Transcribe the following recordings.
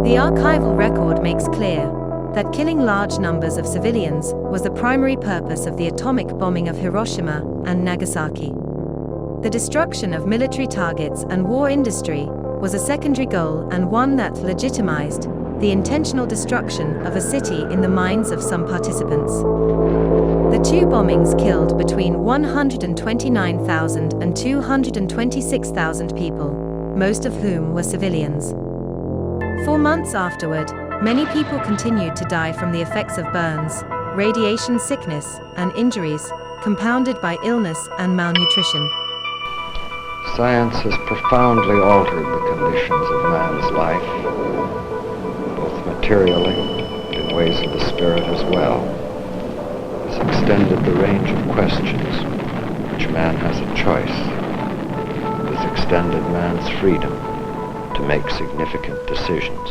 The archival record makes clear that killing large numbers of civilians was the primary purpose of the atomic bombing of Hiroshima and Nagasaki. The destruction of military targets and war industry was a secondary goal, and one that legitimized the intentional destruction of a city in the minds of some participants. The two bombings killed between 129,000 and 226,000 people, most of whom were civilians. 4 months afterward, many people continued to die from the effects of burns, radiation sickness, and injuries, compounded by illness and malnutrition. Science has profoundly altered the conditions of man's life, both materially and in ways of the spirit as well. It has extended the range of questions which man has a choice. It has extended man's freedom to make significant decisions.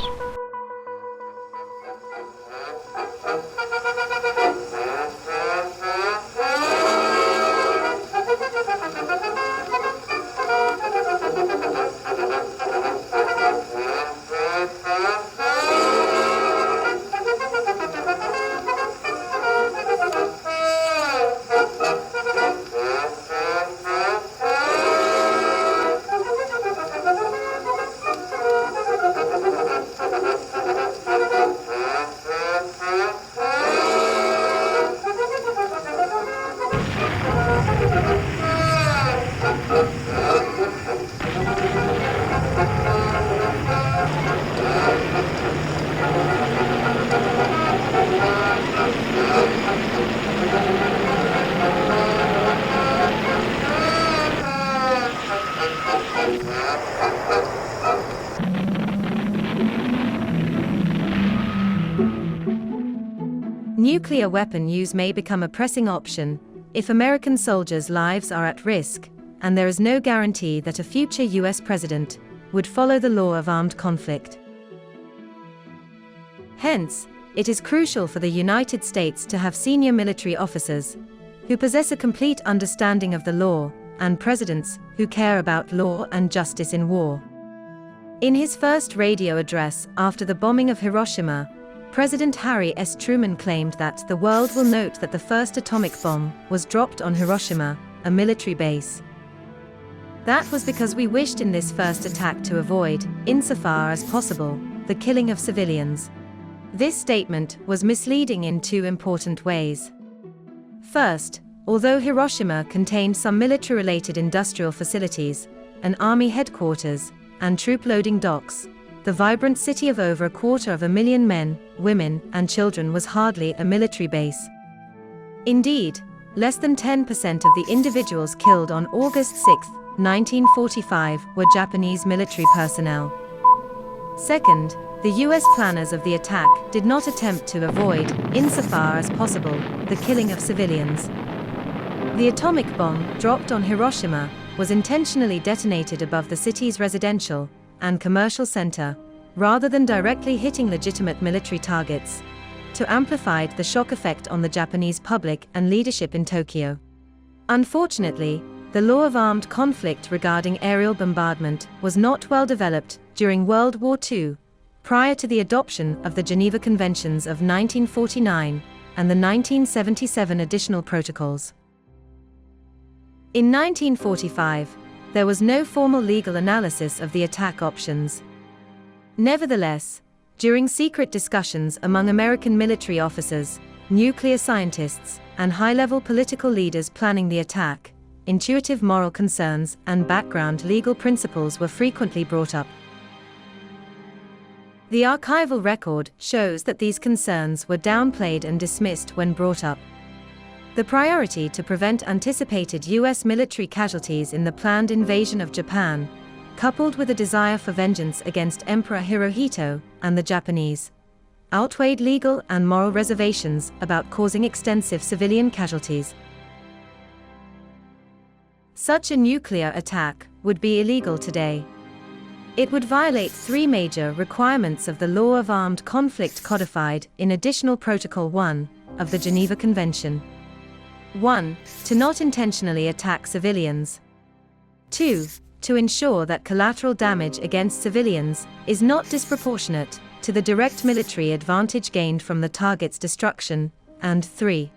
Nuclear weapon use may become a pressing option if American soldiers' lives are at risk, and there is no guarantee that a future US president would follow the law of armed conflict. Hence, it is crucial for the United States to have senior military officers who possess a complete understanding of the law, and presidents who care about law and justice in war. In his first radio address after the bombing of Hiroshima, President Harry S. Truman claimed that the world will note that the first atomic bomb was dropped on Hiroshima, a military base. That was because we wished in this first attack to avoid, insofar as possible, the killing of civilians. This statement was misleading in two important ways. First, although Hiroshima contained some military-related industrial facilities, an army headquarters, and troop-loading docks, the vibrant city of over 250,000 men, women, and children was hardly a military base. Indeed, less than 10% of the individuals killed on August 6, 1945, were Japanese military personnel. Second, the US planners of the attack did not attempt to avoid, insofar as possible, the killing of civilians. The atomic bomb, dropped on Hiroshima, was intentionally detonated above the city's residential and commercial center, rather than directly hitting legitimate military targets, to amplify the shock effect on the Japanese public and leadership in Tokyo. Unfortunately, the law of armed conflict regarding aerial bombardment was not well developed during World War II, prior to the adoption of the Geneva Conventions of 1949 and the 1977 additional protocols. In 1945, there was no formal legal analysis of the attack options. Nevertheless, during secret discussions among American military officers, nuclear scientists, and high-level political leaders planning the attack, intuitive moral concerns and background legal principles were frequently brought up. The archival record shows that these concerns were downplayed and dismissed when brought up. The priority to prevent anticipated US military casualties in the planned invasion of Japan, coupled with a desire for vengeance against Emperor Hirohito and the Japanese, outweighed legal and moral reservations about causing extensive civilian casualties. Such a nuclear attack would be illegal today. It would violate three major requirements of the law of armed conflict codified in Additional Protocol 1 of the Geneva Convention. 1. To not intentionally attack civilians. 2. To ensure that collateral damage against civilians is not disproportionate to the direct military advantage gained from the target's destruction, and 3.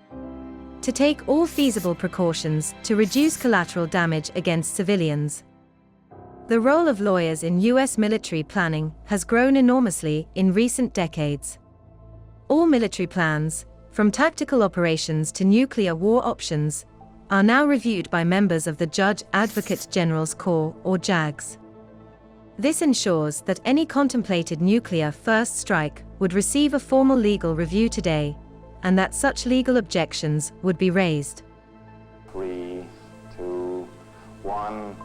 To take all feasible precautions to reduce collateral damage against civilians. The role of lawyers in U.S. military planning has grown enormously in recent decades. All military plans, from tactical operations to nuclear war options, are now reviewed by members of the Judge Advocate General's Corps, or JAGs. This ensures that any contemplated nuclear first strike would receive a formal legal review today, and that such legal objections would be raised. 3, 2, 1.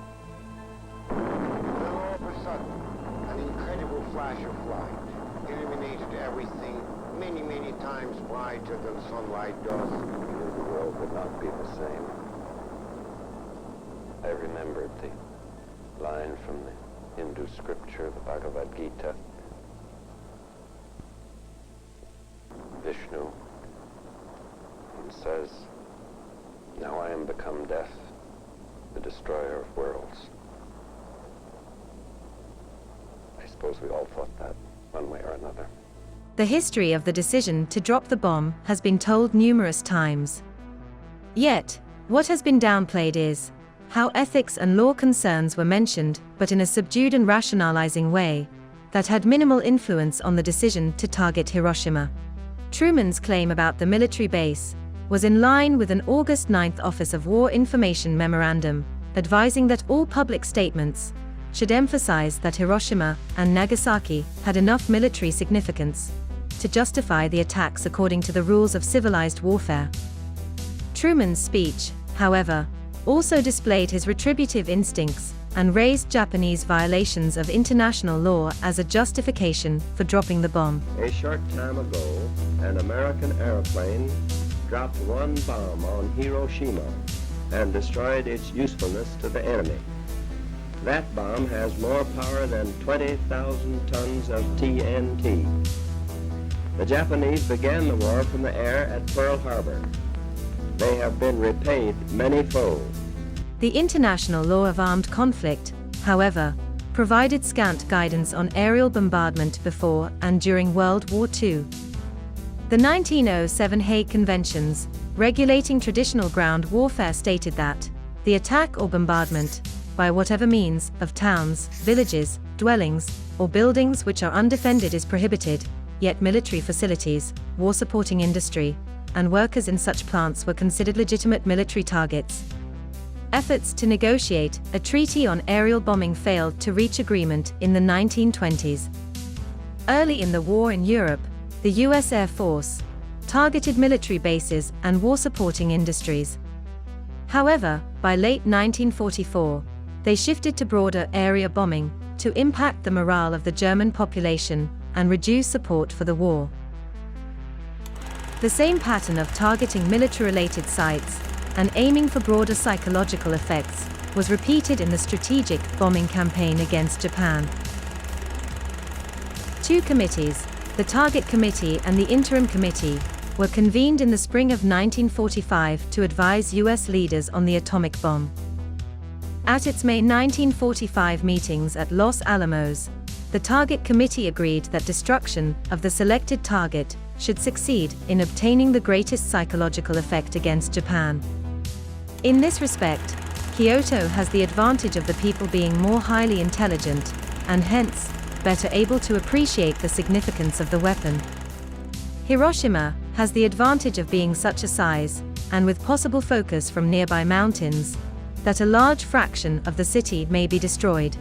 All of a sudden, an incredible flash of light illuminated everything many, many times brighter than sunlight does. The world would not be the same. I remembered the line from the Hindu scripture, the Bhagavad Gita. Vishnu says, "Now I am become death, the destroyer of worlds." I suppose we all thought that, one way or another. The history of the decision to drop the bomb has been told numerous times. Yet, what has been downplayed is how ethics and law concerns were mentioned, but in a subdued and rationalizing way, that had minimal influence on the decision to target Hiroshima. Truman's claim about the military base was in line with an August 9 Office of War Information Memorandum, advising that all public statements should emphasize that Hiroshima and Nagasaki had enough military significance to justify the attacks according to the rules of civilized warfare. Truman's speech, however, also displayed his retributive instincts and raised Japanese violations of international law as a justification for dropping the bomb. A short time ago, an American airplane dropped one bomb on Hiroshima and destroyed its usefulness to the enemy. That bomb has more power than 20,000 tons of TNT. The Japanese began the war from the air at Pearl Harbor. They have been repaid many-fold. The international law of armed conflict, however, provided scant guidance on aerial bombardment before and during World War II. The 1907 Hague Conventions, regulating traditional ground warfare, stated that the attack or bombardment, by whatever means, of towns, villages, dwellings, or buildings which are undefended is prohibited, yet military facilities, war-supporting industry, and workers in such plants were considered legitimate military targets. Efforts to negotiate a treaty on aerial bombing failed to reach agreement in the 1920s. Early in the war in Europe, the U.S. Air Force targeted military bases and war-supporting industries. However, by late 1944, they shifted to broader area bombing to impact the morale of the German population and reduce support for the war. The same pattern of targeting military-related sites and aiming for broader psychological effects was repeated in the strategic bombing campaign against Japan. Two committees, the Target Committee and the Interim Committee, were convened in the spring of 1945 to advise U.S. leaders on the atomic bomb. At its May 1945 meetings at Los Alamos, the Target Committee agreed that destruction of the selected target should succeed in obtaining the greatest psychological effect against Japan. In this respect, Kyoto has the advantage of the people being more highly intelligent, and hence, better able to appreciate the significance of the weapon. Hiroshima has the advantage of being such a size, and with possible focus from nearby mountains, that a large fraction of the city may be destroyed.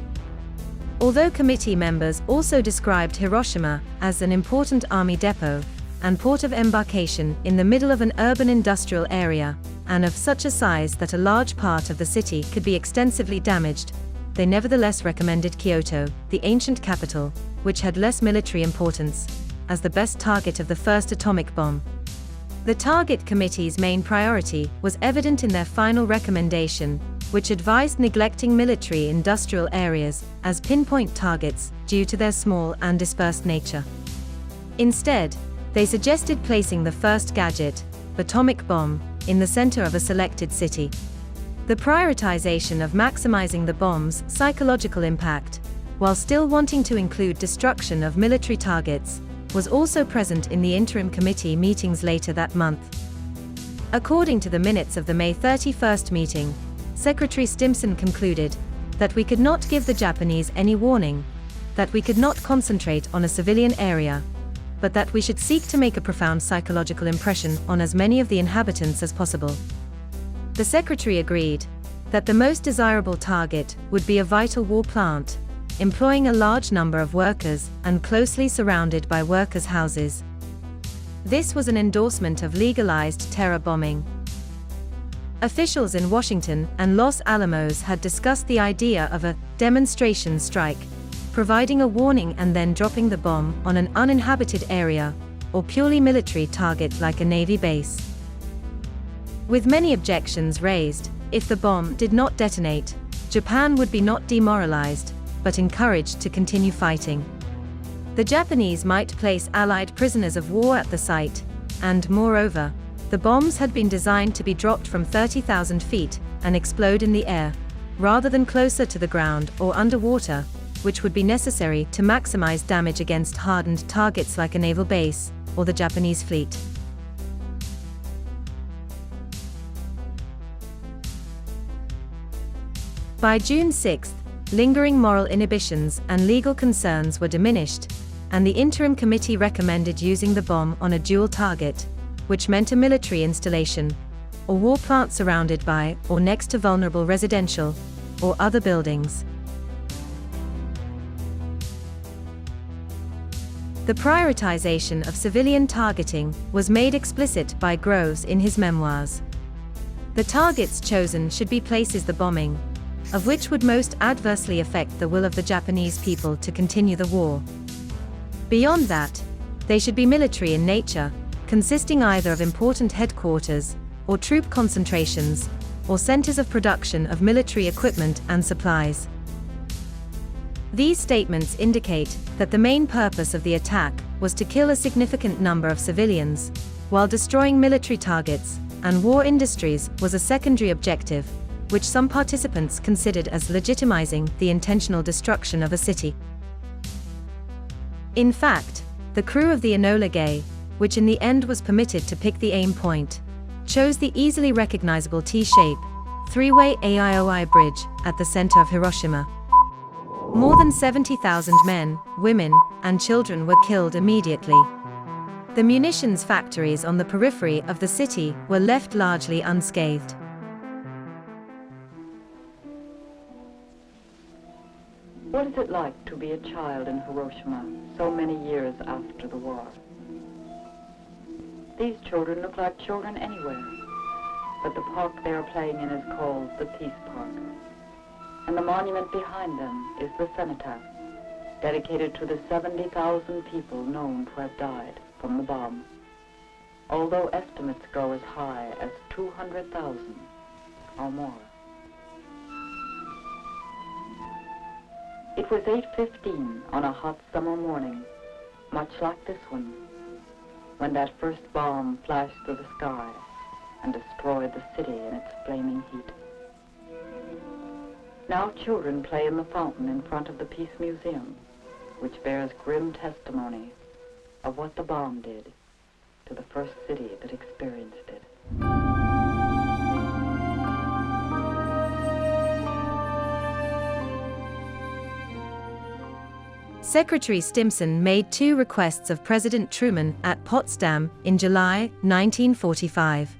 Although committee members also described Hiroshima as an important army depot and port of embarkation in the middle of an urban industrial area, and of such a size that a large part of the city could be extensively damaged, they nevertheless recommended Kyoto, the ancient capital, which had less military importance, as the best target of the first atomic bomb. The Target Committee's main priority was evident in their final recommendation, which advised neglecting military industrial areas as pinpoint targets due to their small and dispersed nature. Instead, they suggested placing the first gadget, atomic bomb, in the center of a selected city. The prioritization of maximizing the bomb's psychological impact while still wanting to include destruction of military targets, was also present in the interim committee meetings later that month. According to the minutes of the May 31st meeting, Secretary Stimson concluded that we could not give the Japanese any warning, that we could not concentrate on a civilian area, but that we should seek to make a profound psychological impression on as many of the inhabitants as possible. The Secretary agreed that the most desirable target would be a vital war plant, employing a large number of workers and closely surrounded by workers' houses. This was an endorsement of legalized terror bombing. Officials in Washington and Los Alamos had discussed the idea of a demonstration strike, providing a warning and then dropping the bomb on an uninhabited area or purely military target like a Navy base. With many objections raised, if the bomb did not detonate, Japan would be not demoralized, but encouraged to continue fighting. The Japanese might place Allied prisoners of war at the site, and moreover, the bombs had been designed to be dropped from 30,000 feet and explode in the air, rather than closer to the ground or underwater, which would be necessary to maximize damage against hardened targets like a naval base or the Japanese fleet. By June 6, lingering moral inhibitions and legal concerns were diminished, and the interim committee recommended using the bomb on a dual target, which meant a military installation, or war plant surrounded by or next to vulnerable residential or other buildings. The prioritization of civilian targeting was made explicit by Groves in his memoirs. The targets chosen should be places the bombing of which would most adversely affect the will of the Japanese people to continue the war. Beyond that, they should be military in nature, consisting either of important headquarters, or troop concentrations, or centers of production of military equipment and supplies. These statements indicate that the main purpose of the attack was to kill a significant number of civilians, while destroying military targets and war industries was a secondary objective, which some participants considered as legitimizing the intentional destruction of a city. In fact, the crew of the Enola Gay, which in the end was permitted to pick the aim point, chose the easily recognizable T-shape, three-way AIOI bridge at the center of Hiroshima. More than 70,000 men, women, and children were killed immediately. The munitions factories on the periphery of the city were left largely unscathed. What is it like to be a child in Hiroshima so many years after the war? These children look like children anywhere, but the park they are playing in is called the Peace Park. And the monument behind them is the cenotaph, dedicated to the 70,000 people known to have died from the bomb, although estimates go as high as 200,000 or more. It was 8:15 on a hot summer morning, much like this one, when that first bomb flashed through the sky and destroyed the city in its flaming heat. Now children play in the fountain in front of the Peace Museum, which bears grim testimony of what the bomb did to the first city that experienced it. Secretary Stimson made two requests of President Truman at Potsdam in July 1945.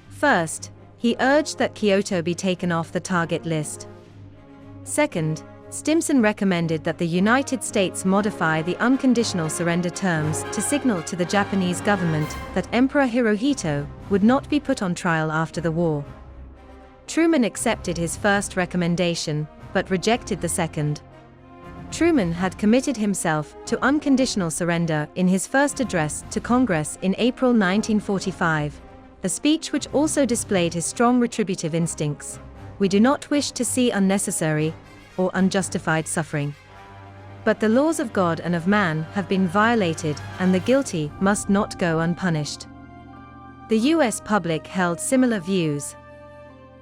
First, he urged that Kyoto be taken off the target list. Second, Stimson recommended that the United States modify the unconditional surrender terms to signal to the Japanese government that Emperor Hirohito would not be put on trial after the war. Truman accepted his first recommendation, but rejected the second. Truman had committed himself to unconditional surrender in his first address to Congress in April 1945, a speech which also displayed his strong retributive instincts. We do not wish to see unnecessary or unjustified suffering. But the laws of God and of man have been violated, and the guilty must not go unpunished. The U.S. public held similar views.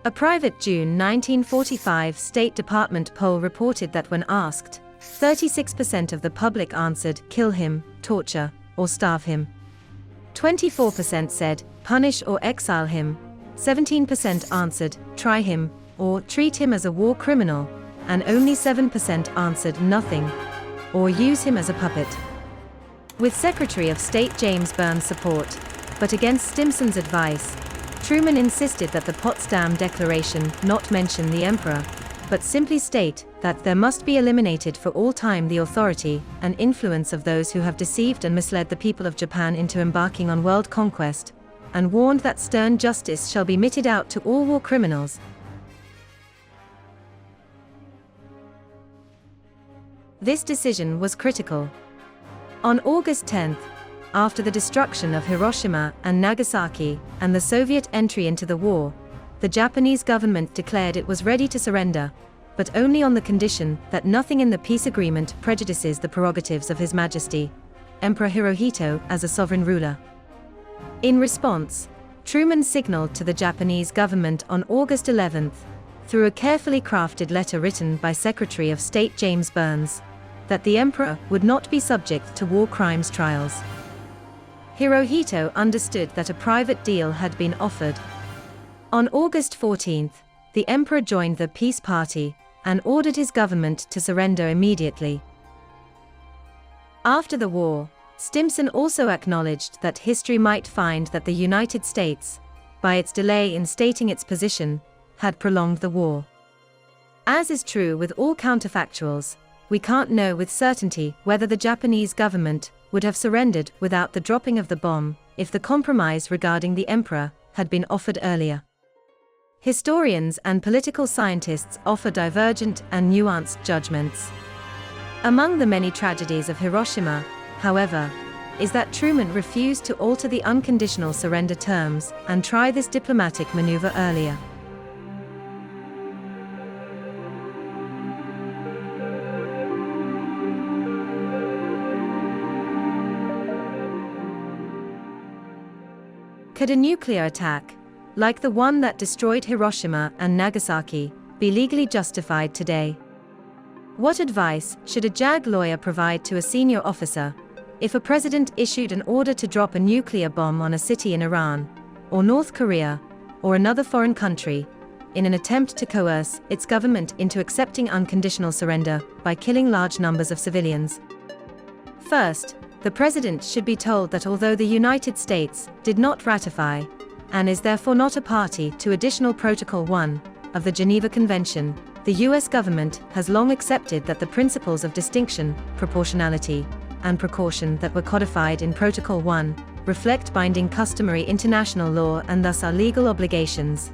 A private June 1945 State Department poll reported that when asked, 36% of the public answered, kill him, torture, or starve him. 24% said, punish or exile him. 17% answered, try him, or treat him as a war criminal, and only 7% answered nothing, or use him as a puppet. With Secretary of State James Byrne's support, but against Stimson's advice, Truman insisted that the Potsdam Declaration not mention the emperor, but simply state that there must be eliminated for all time the authority and influence of those who have deceived and misled the people of Japan into embarking on world conquest, and warned that stern justice shall be meted out to all war criminals. This decision was critical. On August 10, after the destruction of Hiroshima and Nagasaki and the Soviet entry into the war, the Japanese government declared it was ready to surrender, but only on the condition that nothing in the peace agreement prejudices the prerogatives of His Majesty, Emperor Hirohito, as a sovereign ruler. In response, Truman signaled to the Japanese government on August 11, through a carefully crafted letter written by Secretary of State James Byrne, that the emperor would not be subject to war crimes trials. Hirohito understood that a private deal had been offered. On August 14, the emperor joined the peace party and ordered his government to surrender immediately. After the war, Stimson also acknowledged that history might find that the United States, by its delay in stating its position, had prolonged the war. As is true with all counterfactuals, we can't know with certainty whether the Japanese government would have surrendered without the dropping of the bomb if the compromise regarding the emperor had been offered earlier. Historians and political scientists offer divergent and nuanced judgments. Among the many tragedies of Hiroshima, however, is that Truman refused to alter the unconditional surrender terms and try this diplomatic maneuver earlier. Could a nuclear attack, like the one that destroyed Hiroshima and Nagasaki, be legally justified today? What advice should a JAG lawyer provide to a senior officer if a president issued an order to drop a nuclear bomb on a city in Iran, or North Korea, or another foreign country, in an attempt to coerce its government into accepting unconditional surrender by killing large numbers of civilians? First, the president should be told that although the United States did not ratify, and is therefore not a party to Additional Protocol 1 of the Geneva Convention, the US government has long accepted that the principles of distinction, proportionality, and precaution that were codified in Protocol 1 reflect binding customary international law and thus are legal obligations.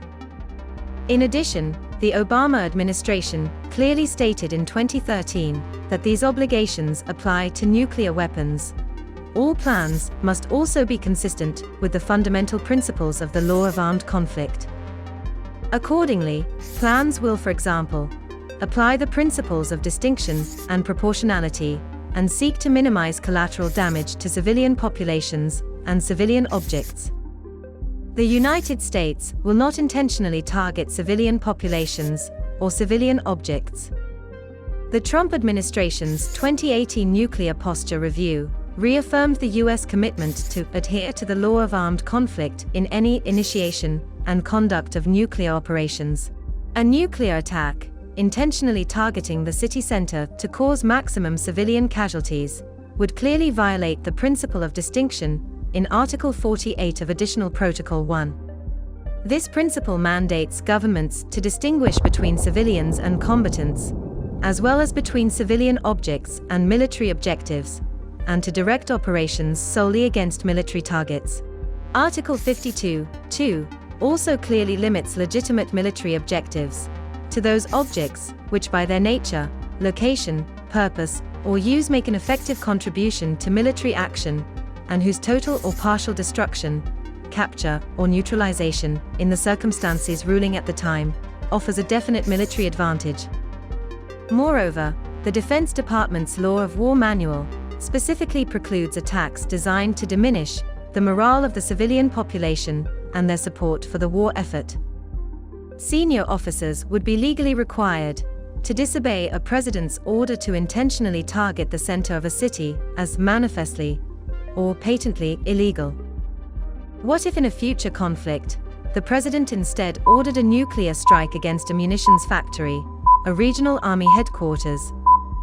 In addition, the Obama administration clearly stated in 2013 that these obligations apply to nuclear weapons. All plans must also be consistent with the fundamental principles of the law of armed conflict. Accordingly, plans will, for example, apply the principles of distinction and proportionality and seek to minimize collateral damage to civilian populations and civilian objects. The United States will not intentionally target civilian populations or civilian objects. The Trump administration's 2018 Nuclear Posture Review reaffirmed the U.S. commitment to adhere to the law of armed conflict in any initiation and conduct of nuclear operations. A nuclear attack, intentionally targeting the city center to cause maximum civilian casualties, would clearly violate the principle of distinction in Article 48 of Additional Protocol 1. This principle mandates governments to distinguish between civilians and combatants, as well as between civilian objects and military objectives, and to direct operations solely against military targets. Article 52(2) also clearly limits legitimate military objectives to those objects which by their nature, location, purpose, or use make an effective contribution to military action, and whose total or partial destruction, capture, or neutralization, in the circumstances ruling at the time, offers a definite military advantage. Moreover, the Defense Department's Law of War Manual specifically precludes attacks designed to diminish the morale of the civilian population and their support for the war effort. Senior officers would be legally required, to disobey a president's order to intentionally target the center of a city as manifestly or patently illegal? What if in a future conflict, the president instead ordered a nuclear strike against a munitions factory, a regional army headquarters,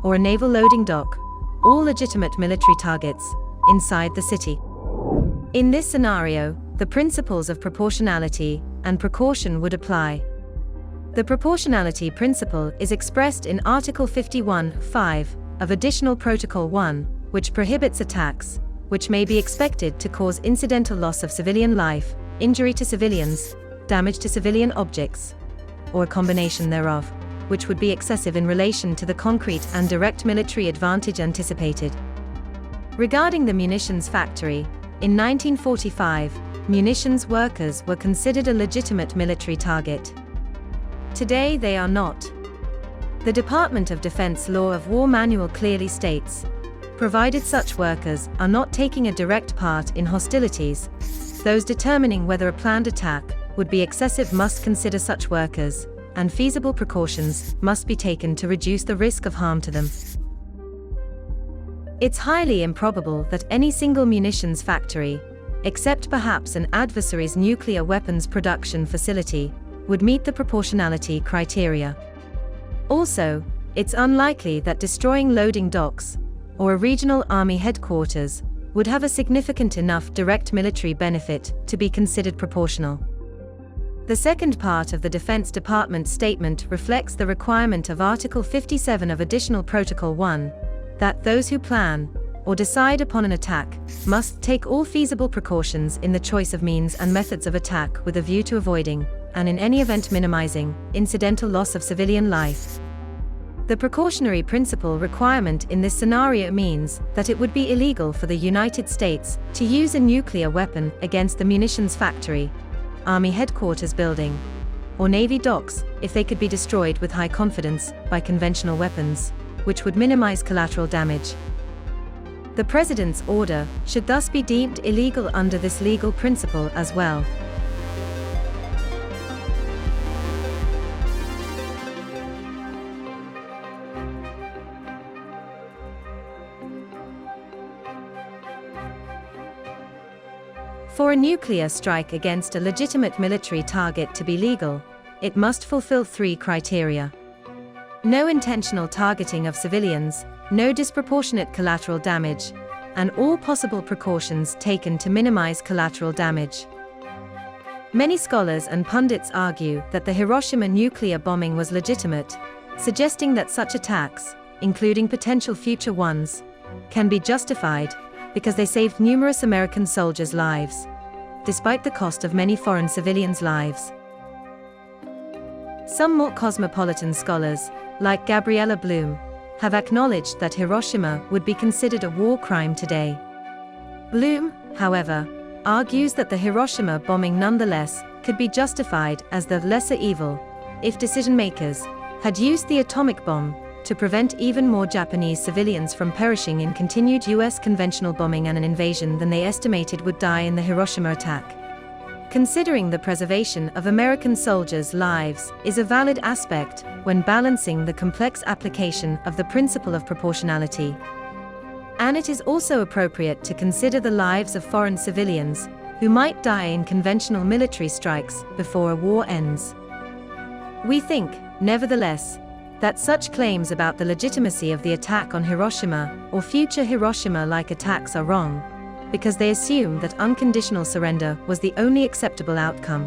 or a naval loading dock, all legitimate military targets, inside the city? In this scenario, the principles of proportionality and precaution would apply. The proportionality principle is expressed in Article 51(5) of Additional Protocol 1, which prohibits attacks, which may be expected to cause incidental loss of civilian life, injury to civilians, damage to civilian objects, or a combination thereof, which would be excessive in relation to the concrete and direct military advantage anticipated. Regarding the munitions factory, in 1945, munitions workers were considered a legitimate military target. Today they are not. The Department of Defense Law of War Manual clearly states, provided such workers are not taking a direct part in hostilities, those determining whether a planned attack would be excessive must consider such workers, and feasible precautions must be taken to reduce the risk of harm to them. It's highly improbable that any single munitions factory, except perhaps an adversary's nuclear weapons production facility, would meet the proportionality criteria. Also, it's unlikely that destroying loading docks, or a regional army headquarters, would have a significant enough direct military benefit to be considered proportional. The second part of the Defense Department statement reflects the requirement of Article 57 of Additional Protocol 1, that those who plan or decide upon an attack must take all feasible precautions in the choice of means and methods of attack with a view to avoiding, and in any event minimizing, incidental loss of civilian life. The precautionary principle requirement in this scenario means that it would be illegal for the United States to use a nuclear weapon against the munitions factory, Army headquarters building, or Navy docks if they could be destroyed with high confidence by conventional weapons, which would minimize collateral damage. The President's order should thus be deemed illegal under this legal principle as well. For a nuclear strike against a legitimate military target to be legal, it must fulfill three criteria: no intentional targeting of civilians, no disproportionate collateral damage, and all possible precautions taken to minimize collateral damage. Many scholars and pundits argue that the Hiroshima nuclear bombing was legitimate, suggesting that such attacks, including potential future ones, can be justified because they saved numerous American soldiers' lives, despite the cost of many foreign civilians' lives. Some more cosmopolitan scholars, like Gabriella Bloom, have acknowledged that Hiroshima would be considered a war crime today. Bloom, however, argues that the Hiroshima bombing nonetheless could be justified as the lesser evil if decision-makers had used the atomic bomb to prevent even more Japanese civilians from perishing in continued U.S. conventional bombing and an invasion than they estimated would die in the Hiroshima attack. Considering the preservation of American soldiers' lives is a valid aspect when balancing the complex application of the principle of proportionality. And it is also appropriate to consider the lives of foreign civilians who might die in conventional military strikes before a war ends. We think, nevertheless, that such claims about the legitimacy of the attack on Hiroshima or future Hiroshima-like attacks are wrong, because they assume that unconditional surrender was the only acceptable outcome.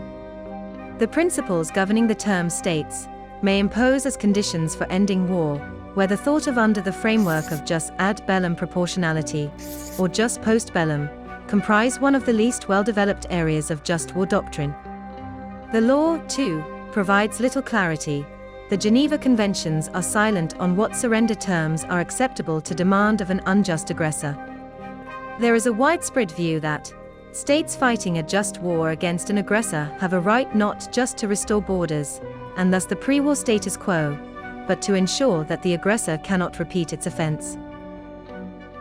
The principles governing the term states may impose as conditions for ending war, whether thought of under the framework of jus ad bellum proportionality or jus post bellum, comprise one of the least well-developed areas of just war doctrine. The law, too, provides little clarity. The Geneva Conventions are silent on what surrender terms are acceptable to demand of an unjust aggressor. There is a widespread view that states fighting a just war against an aggressor have a right not just to restore borders, and thus the pre-war status quo, but to ensure that the aggressor cannot repeat its offense.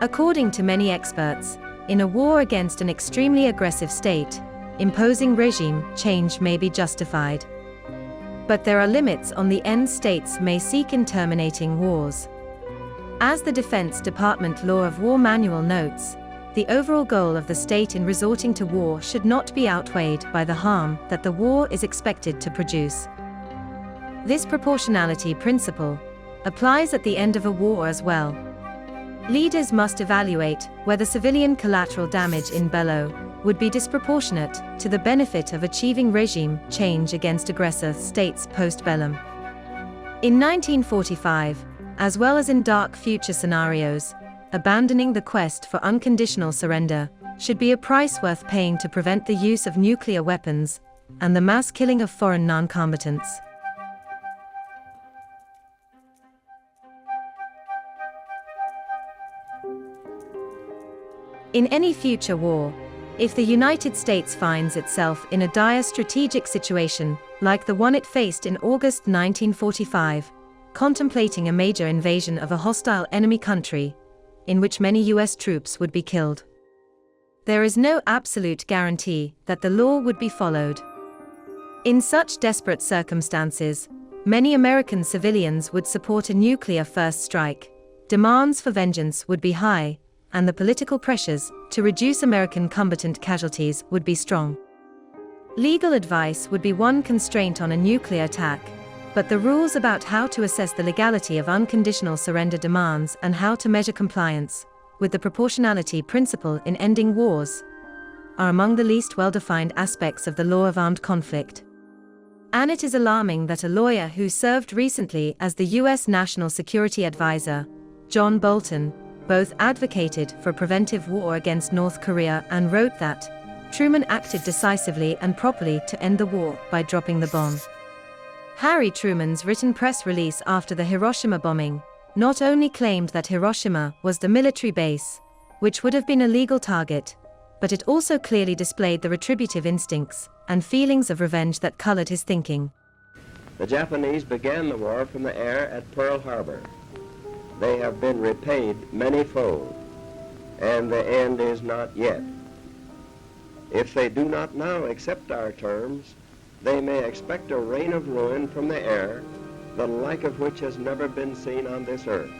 According to many experts, in a war against an extremely aggressive state, imposing regime change may be justified. But there are limits on the ends states may seek in terminating wars. As the Defense Department Law of War Manual notes, the overall goal of the state in resorting to war should not be outweighed by the harm that the war is expected to produce. This proportionality principle applies at the end of a war as well. Leaders must evaluate whether civilian collateral damage in bello would be disproportionate to the benefit of achieving regime change against aggressor states post-bellum. In 1945, as well as in dark future scenarios, abandoning the quest for unconditional surrender should be a price worth paying to prevent the use of nuclear weapons and the mass killing of foreign non-combatants. In any future war, if the United States finds itself in a dire strategic situation, like the one it faced in August 1945, contemplating a major invasion of a hostile enemy country, in which many US troops would be killed, there is no absolute guarantee that the law would be followed. In such desperate circumstances, many American civilians would support a nuclear first strike, demands for vengeance would be high, and the political pressures to reduce American combatant casualties would be strong. Legal advice would be one constraint on a nuclear attack, but the rules about how to assess the legality of unconditional surrender demands and how to measure compliance with the proportionality principle in ending wars are among the least well-defined aspects of the law of armed conflict. And it is alarming that a lawyer who served recently as the U.S. National Security Advisor, John Bolton, both advocated for preventive war against North Korea and wrote that Truman acted decisively and properly to end the war by dropping the bomb. Harry Truman's written press release after the Hiroshima bombing not only claimed that Hiroshima was the military base, which would have been a legal target, but it also clearly displayed the retributive instincts and feelings of revenge that colored his thinking. The Japanese began the war from the air at Pearl Harbor. They have been repaid manyfold, and the end is not yet. If they do not now accept our terms, they may expect a rain of ruin from the air, the like of which has never been seen on this earth.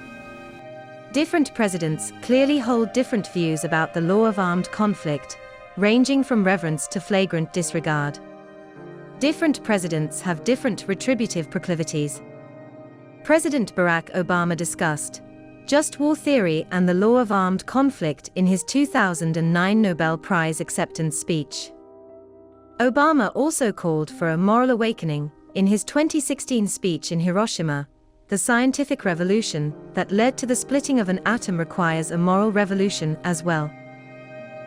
Different presidents clearly hold different views about the law of armed conflict, ranging from reverence to flagrant disregard. Different presidents have different retributive proclivities. President Barack Obama discussed just war theory and the law of armed conflict in his 2009 Nobel Prize acceptance speech. Obama also called for a moral awakening in his 2016 speech in Hiroshima. The scientific revolution that led to the splitting of an atom requires a moral revolution as well.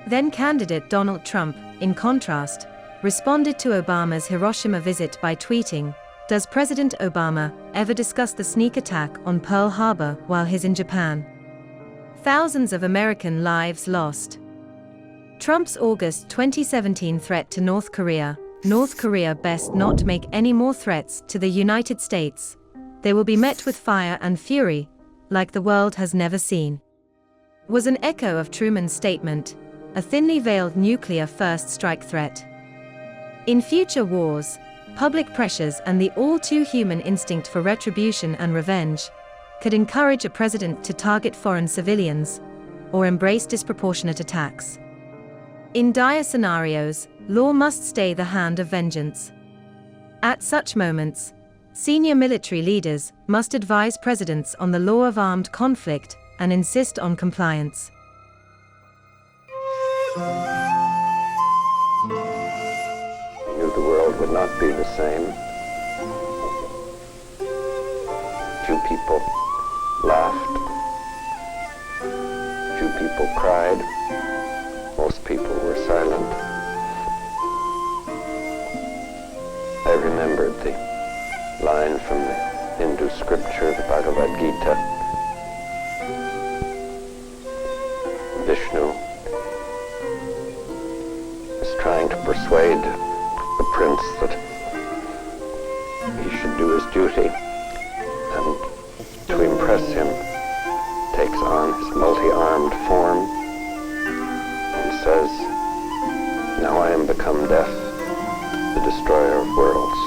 Then candidate Donald Trump, in contrast, responded to Obama's Hiroshima visit by tweeting, "Does President Obama ever discuss the sneak attack on Pearl Harbor while he's in Japan? Thousands of American lives lost." Trump's August 2017 threat to North Korea best not make any more threats to the United States. They will be met with fire and fury, like the world has never seen, was an echo of Truman's statement, a thinly veiled nuclear first strike threat. In future wars, public pressures and the all-too-human instinct for retribution and revenge could encourage a president to target foreign civilians or embrace disproportionate attacks. In dire scenarios, law must stay the hand of vengeance. At such moments, senior military leaders must advise presidents on the law of armed conflict and insist on compliance. He knew the world would not be the same. Few people laughed. Few people cried. Most people were silent. I remembered the line from the Hindu scripture, the Bhagavad Gita. Vishnu is trying to persuade the prince that he should do his duty, and to impress him takes on his multi-armed form and says, "Now I am become death, the destroyer of worlds."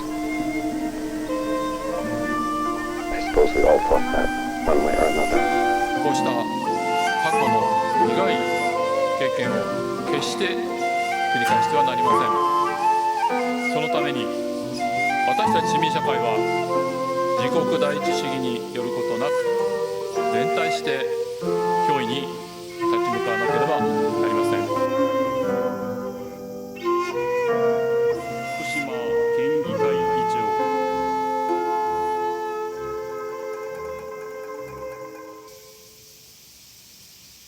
suppose we all thought that one way or another. こうした過去の苦い経験を決して繰り返してはなりません。そのために私たち市民社会は自国第一主義によることなく連帯して脅威に